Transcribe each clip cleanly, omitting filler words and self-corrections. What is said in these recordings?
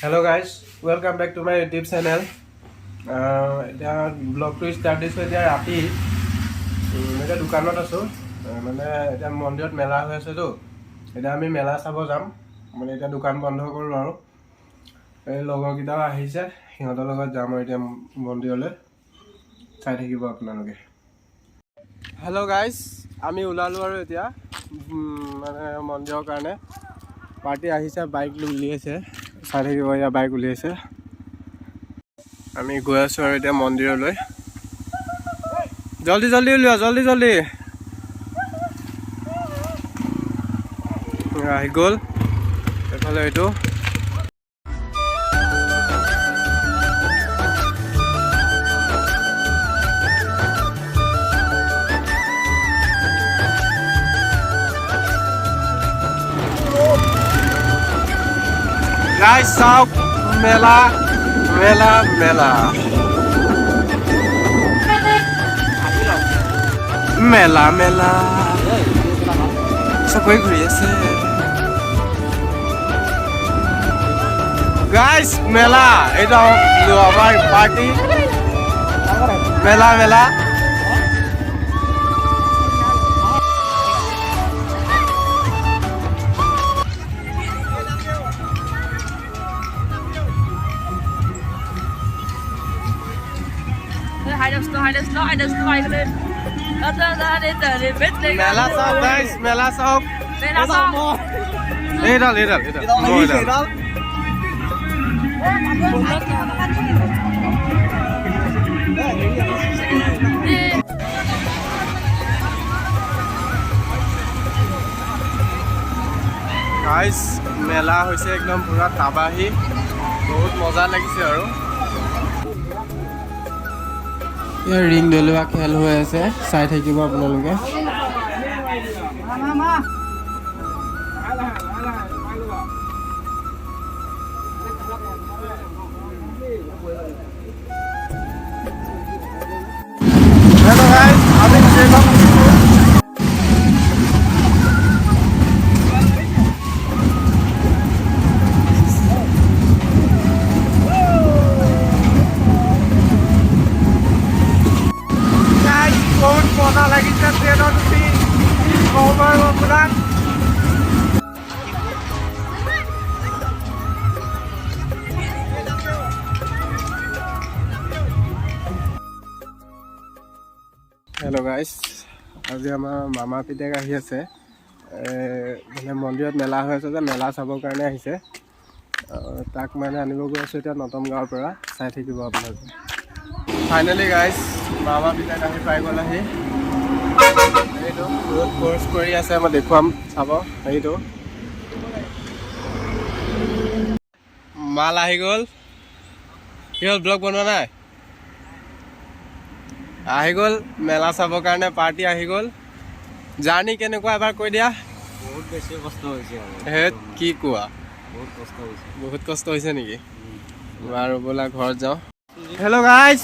Hello guys, welcome back to my YouTube channel. এতিয়া ব্লগটো start দিছোঁ এতিয়া ৰাতি এতিয়া দোকানত আছোঁ মানে এতিয়া মন্দিৰত মেলা হৈ আছেতো এতিয়া আমি মেলা চাব যাম মানে এতিয়া দোকান বন্ধ কৰোঁ আৰু এই লগৰকেইটাও আহিছে সিহঁতৰ লগত যাম আৰু এতিয়া মন্দিৰলৈ চাই থাকিব আপোনালোকে। হেল্ল' গাইজ, আমি ওলালোঁ আৰু এতিয়া মানে মন্দিৰৰ কাৰণে পাৰ্টি আহিছে, বাইক উলিয়াইছে, চাই থাকিব এয়া বাইক উলিয়াইছে। আমি গৈ আছোঁ আৰু এতিয়া মন্দিৰলৈ। জল্দি জল্দি উলিওৱা, জল্দি জল্দি। আহি গ'ল এইফালে এইটো গাইজ চাওক মেলা মেলা মেলা মেলা মেলা চবেই ঘূৰি আছে গাইজ মেলা এইটো আমাৰ পাৰ্টি মেলা মেলা মেলা চাওক গাইজ মেলা চাওক এইডাল এইডাল এইডাল গাইজ মেলা হৈছে একদম পুৰা তাবাহী, বহুত মজা লাগিছে আৰু ইয়াৰ ৰিং দলোৱা খেল হৈ আছে, চাই থাকিব আপোনালোকে। Hello guys, আমি ট্ৰেইনত বহুত মজা লাগিছে ট্ৰেইনত উঠি কম আৰু আপোনাক। হেল্ল' গাইজ, আজি আমাৰ মামা পিতেক আহি আছে, মানে মন্দিৰত মেলা হৈ আছে যে মেলা চাবৰ কাৰণে আহিছে, তাক মানে আনিব গৈ আছোঁ এতিয়া নতম গাঁৱৰ পৰা, চাই থাকিব আপোনালোকে। ফাইনেলি গাইজ মামা পিতেক আহি পাই গ'ল। আহি এইটো বহুত কৰ্চ কৰি আছে, মই দেখুৱাম চাব। সেইটো মাল আহি গ'ল, কি হ'ল ব্লগ বনোৱা নাই? আহি গ'ল মেলা চাবৰ কাৰণে, পাৰ্টি আহি গ'ল। জাৰ্ণি কেনেকুৱা এবাৰ কৈ দিয়া। বহুত বেছি কষ্ট হৈছে হেত কি কোৱা, বহুত কষ্ট হৈছে নেকি? বাৰু ব'লা ঘৰত যাওঁ। হেল্ল' গাইজ,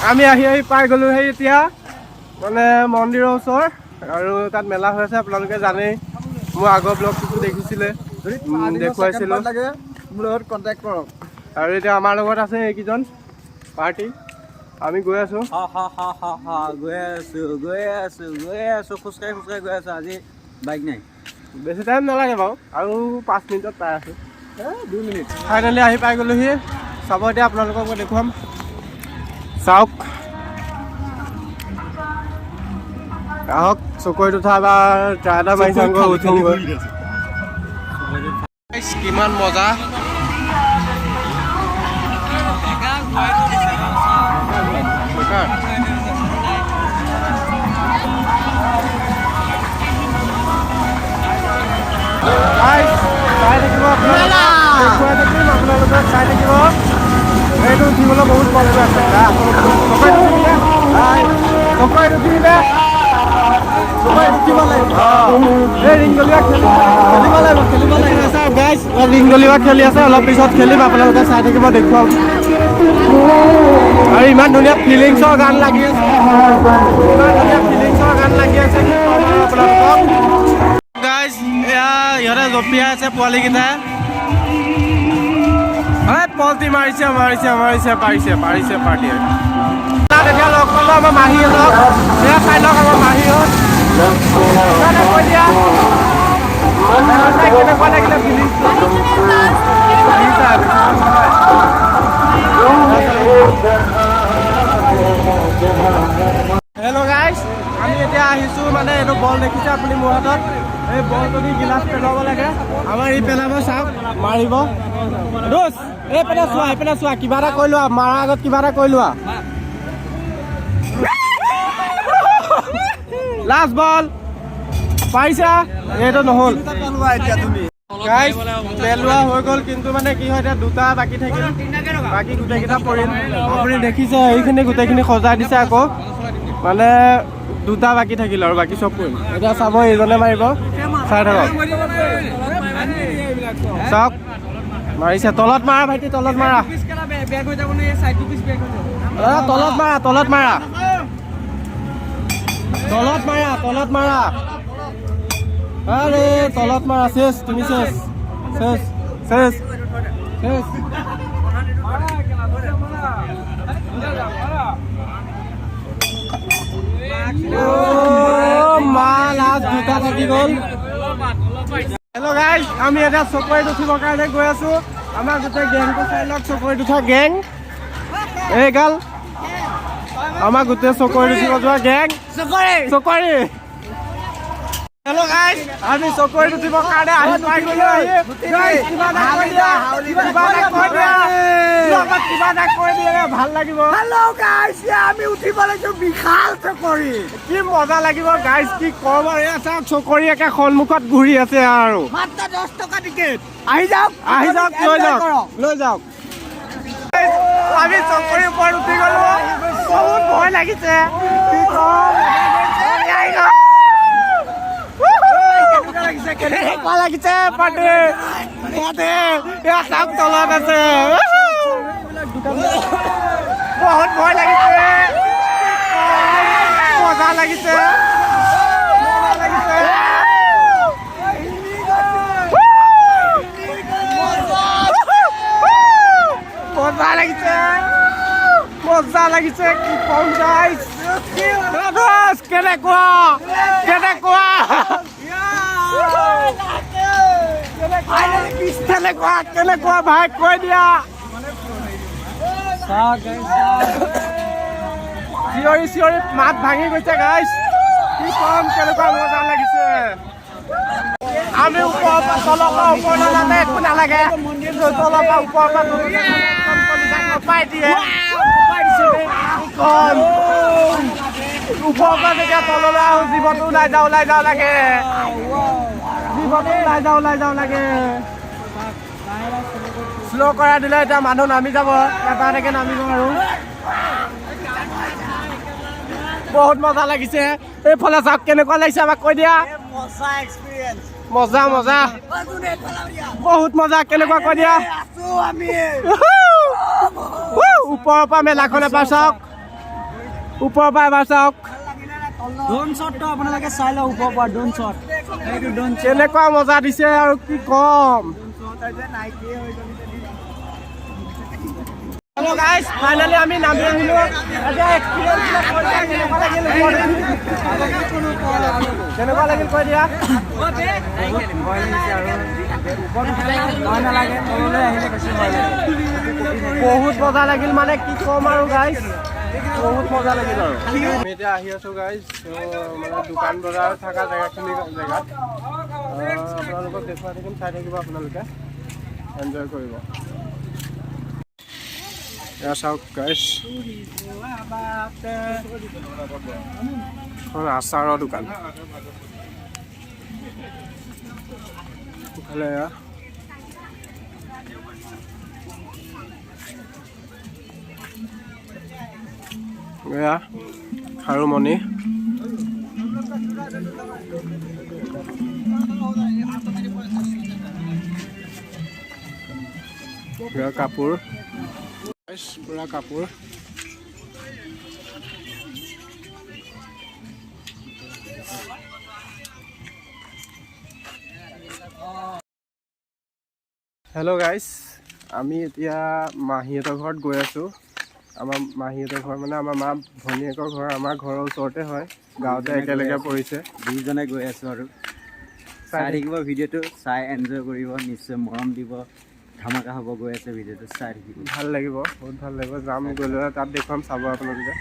আমি আহি পাই গ'লোঁ সেই এতিয়া মানে মন্দিৰৰ ওচৰ, আৰু তাত মেলা হৈ আছে আপোনালোকে জানেই, মোৰ আগৰ ব্লগটোতো দেখিছিলে, দেখুৱাইছিলোঁ। মোৰ লগত কণ্টেক্ট কৰক। আৰু এতিয়া আমাৰ লগত আছে এইকেইজন পাৰ্টি, আমি গৈ আছোঁ গৈ আছোঁ খোজকাঢ়ি গৈ আছোঁ। আজি বাইক নাই, বেছি টাইম নালাগে বাৰু, আৰু 5 মিনিটত পাই আছোঁ। 2 মিনিট। ফাইনেলি আহি পাই গ'লোহি, চাব এতিয়া আপোনালোকক মই দেখুৱাম, চাওক। আহক চকৰিত উঠা বা ট্ৰাই এটা মাৰি চাওঁ, উঠোঁগৈ। কিমান মজা, চাই থাকিব আপোনালোকে, চাই থাকিব। এইটো উঠিবলৈ বহুত কষ্ট আছে, ৰিং দলিওৱা খেলি আছে, অলপ পিছত খেলিম, আপোনালোকে চাই থাকিব, দেখুৱাম। আৰু ইমান ধুনীয়া ফিলিংছৰ গান লাগি আছে, গাইজ। এয়া ইহঁতে জঁপিয়াই আছে পোৱালীকেইটাই, পলটি মাৰিছে পাৰিছে পাৰ্টিয়ে তাত এতিয়া লগ পালো আমাৰ মাহীহঁতক সেয়া চাই লওক আমাৰ মাহীহঁত কৈ দিয়া কেনেকুৱা লাগিলে হেল্ল' গাইজ আমি এতিয়া আহিছোঁ মানে এইটো বল দেখিছে আপুনি মোৰ হাতত এই বলটো দি গিলাচ পেলাব লাগে আমাৰ ই পেলাব চাওক মাৰিব দোষ এইপিনে চোৱা কিবা এটা কৈ লোৱা মাৰাৰ আগত কিবা এটা কৈ লোৱা লাষ্ট বল পাৰিছা এইটো নহ'ল গাইজ পেলোৱা হৈ গ'ল কিন্তু মানে কি হয় এতিয়া দুটা বাকী থাকিল বাকী গোটেইকেইটা পৰিল আপুনি দেখিছে এইখিনি গোটেইখিনি সজাই দিছে আকৌ মানে দুটা বাকী থাকিল আৰু বাকী চব পৰিল এতিয়া চাব এইজনে মাৰিব চাই থাকক চাওক মাৰিছে তলত মাৰা ভাইটি তলত মাৰা তলত মাৰা আৰে তলত মাৰা শেষ তুমি শেষ মা লাষ্ট দুটা থাকি গ'ল হেল্ল' গাইজ আমি এটা চকৰিত উঠিবৰ কাৰণে গৈ আছো আমাৰ গোটেই গেংটো চাই লওক চকৰিত উঠা গেং এইগাল আমাৰ গোটেই চকৰিত উঠিব যোৱা গেং চকৰি হেল্ল' গাইজ আমি চকৰিত উঠিবৰ কাৰণে আহি পাই গ'লো কিবা এটা কৈ দিয়ে ভাল লাগিব হেল্ল' গাইজ আমি উঠিব লাগিব বিশাল চকৰি কি মজা লাগিব গাইজ কি কম আৰু এয়া চাওক চকৰি একে সন্মুখত ঘূৰি আছে আৰু মাত্ৰ 10 টকা টিকেট আহি যাওক লৈ যাওক আমি চকৰিৰ ওপৰত উঠি গ'লো বহুত ভয় লাগিছে কি কম কেনেকুৱা লাগিছে পাৰ্টি এয়া চাওক তলত আছে বহুত ভয় লাগিছে মজা লাগিছে মজা লাগিছে কি কম গাইজ কেনেকুৱা কেনেকুৱা ভাই কৈ দিয়া চিঞৰি মাত ভাঙি গৈছে গাইজ কি কম কেনেকুৱা মজা লাগিছে আমি ওপৰৰ পৰা তলৰ পৰা ওপৰলৈ যাতে একো নালাগে কিন্তু তলৰ পৰা ওপৰৰ পৰা পাই দিয়ে ওপৰৰ পৰা যেতিয়া তললৈ আহো জীৱনটো ওলাই যাওঁ লাগে শ্ল' কৰা দিলে এতিয়া মানুহ নামি যাব এটা এটাকে নামিব আৰু বহুত মজা লাগিছে এইফালে চাওক কেনেকুৱা লাগিছে আমাক কৈ দিয়া মজা বহুত মজা কেনেকুৱা কৈ দিয়া ওপৰৰ পৰা মেলাখন এবাৰ চাওক ড্ৰোন শ্বটটো আপোনালোকে চাই লওক ওপৰৰ পৰা ড্ৰোন শ্বট কেনেকুৱা মজা দিছে আৰু কি কম হেল্ল' গাইজ ফাইনেলি আমি নামি আহিলো কেনেকুৱা লাগিল কৈ দিয়া বহুত মজা লাগিল মানে কি ক'ম আৰু গাইজ বহুত মজা লাগিল আৰু আমি এতিয়া আহি আছো গাইজ মানে দোকান বজাৰ থকা জেগাত আপোনালোকক দেখুৱাই থাকিম চাই থাকিব আপোনালোকে এনজয় কৰিব এয়া চাওক গাইজ আচাৰৰ দোকান ইফালে এয়া খাৰুমণি কাপোৰ পুৰা কাপোৰ হেল্ল' গাইজ আমি এতিয়া মাহীহঁতৰ ঘৰত গৈ আছোঁ। আমাৰ মাহীহঁতৰ ঘৰ মানে আমাৰ মা ভনীয়েকৰ ঘৰ আমাৰ ঘৰৰ ওচৰতে হয়, গাঁৱতে একেলগে পৰিছে। দুইজনে গৈ আছোঁ আৰু চাই থাকিব ভিডিঅ'টো, চাই এনজয় কৰিব, নিশ্চয় মৰম দিব, ধামাকা হ'ব। গৈ আছে ভিডিঅ'টো চাই থাকিব, ভাল লাগিব, বহুত ভাল লাগিব। যাম গ'লে তাত দেখুৱাম, চাব আপোনালোকে।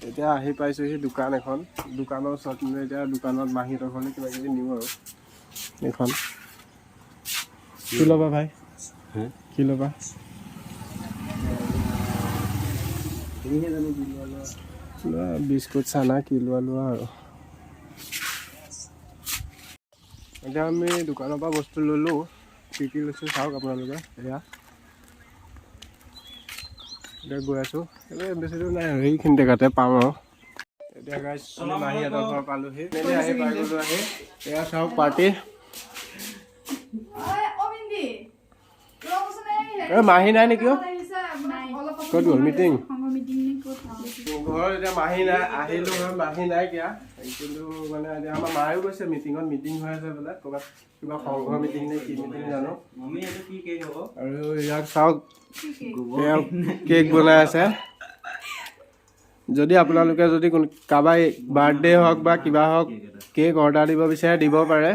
এতিয়া আহি পাইছোঁহি দোকান এখন, দোকানৰ ওচৰত মানে এতিয়া দোকানত মাহীহঁতৰ ঘৰলৈ কিবা কিবি নিওঁ আৰু। এইখন কি ল'বা ভাই? কি ল'বা? বিস্কুট চানা কি লোৱা আৰু। এতিয়া আমি দোকানৰ পৰা বস্তু ল'লোঁ, কি কি লৈছোঁ চাওক আপোনালোকে। এয়া এতিয়া গৈ আছোঁ, বেছি দূৰ নাই আৰু এইখিনি জেগাতে পাওঁ আৰু। এতিয়া গাইছ আমি মাহীহঁতৰ ঘৰ পালোহি, আহি পাই গ'লোঁ আহি। এয়া চাওক পাৰ্টি। মাহী নাই নেকি? ক'ত গ'ল মিটিং? ঘৰত এতিয়া মাহী নাই, আহিলোঁ ঘৰত মাহী নাই কিয়া, কিন্তু মানে এতিয়া আমাৰ মায়েও গৈছে মিটিঙত। মিটিং হৈ আছে বোলে ক'ৰবাত, কিবা সংঘৰ মিটিং নে কি মিটিং জানো। আৰু ইয়াক চাওক, এয়া কেক বনাই আছে। যদি আপোনালোকে যদি কাৰোবাৰ বাৰ্থডে হওক বা কিবা হওক কেক অৰ্ডাৰ দিব বিচাৰে দিব পাৰে।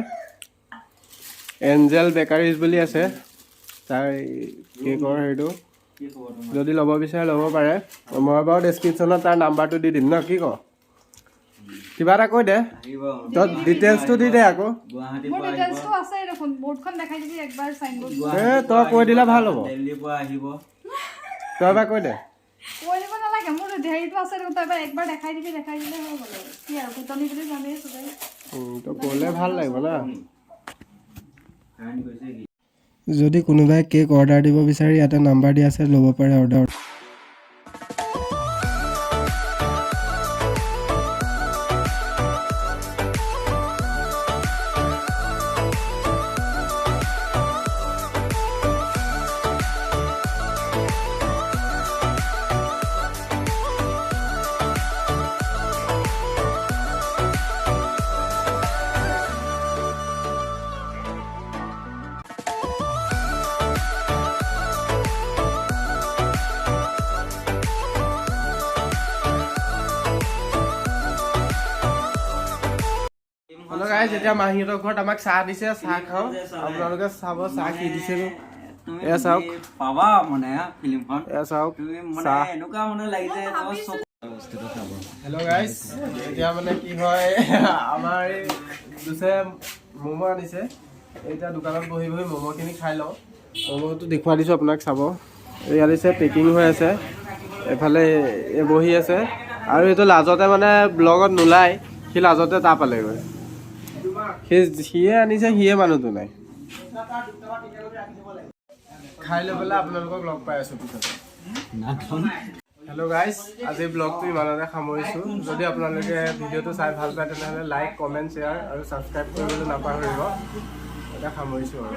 এঞ্জেল বেকাৰীজ বুলি আছে তাৰ কেকৰ হেৰিটো, যদি ল'ব বিচাৰে ল'ব পাৰে। মই বাৰু ডেছক্ৰিপশ্যনত তাৰ নাম্বাৰটো দি দিম ন, কি ক? কিবা এটা কৈ দে, তই ডিটেইলছটো দি দে আকৌ। তই কৈ দিলে ভাল হ'ব, তই এবাৰ কৈ দে। তই ক'লে ভাল লাগিব না। যদি কোনোবাই কেক অৰ্ডাৰ দিব বিচাৰে ইয়াতে নাম্বাৰ দিয়া আছে, ল'ব পাৰে অৰ্ডাৰ। এতিয়া মাহীহঁতৰ ঘৰত আমাক চাহ দিছে, চাহ খাওঁ। আপোনালোকে চাব চাহ কি দিছে। এয়া চাওক, পাবা মানে ফিল্মখন, এয়া চাওক চাহ এনেকুৱা মানে লাগিছে। হেল্ল' গাইজ, এতিয়া মানে কি হয়, আমাৰ এই দুচে ম'ম' আনিছে। এতিয়া দোকানত বহি বহি ম'ম'খিনি খাই লওঁ। ম'ম'টো দেখুৱাই দিছোঁ আপোনাক, চাব। এই আনিছে, পেকিং হৈ আছে। এফালে এই বহি আছে আৰু এইটো লাজতে মানে ব্লগত নোলায়, সি লাজতে তাৰ পালেগৈ। সিয়ে আনিছে, সিয়ে মানুহটো নাই। খাই লৈ পেলাই আপোনালোকক লগ পাই আছোঁ পিছত। হেল্ল' গাইজ, আজি ব্লগটো ইমানতে সামৰিছোঁ। যদি আপোনালোকে ভিডিঅ'টো চাই ভাল পায় তেনেহ'লে লাইক, কমেণ্ট, শ্বেয়াৰ আৰু ছাবস্ক্ৰাইব কৰিবলৈ নাপাহৰিব। এতিয়া সামৰিছোঁ আৰু।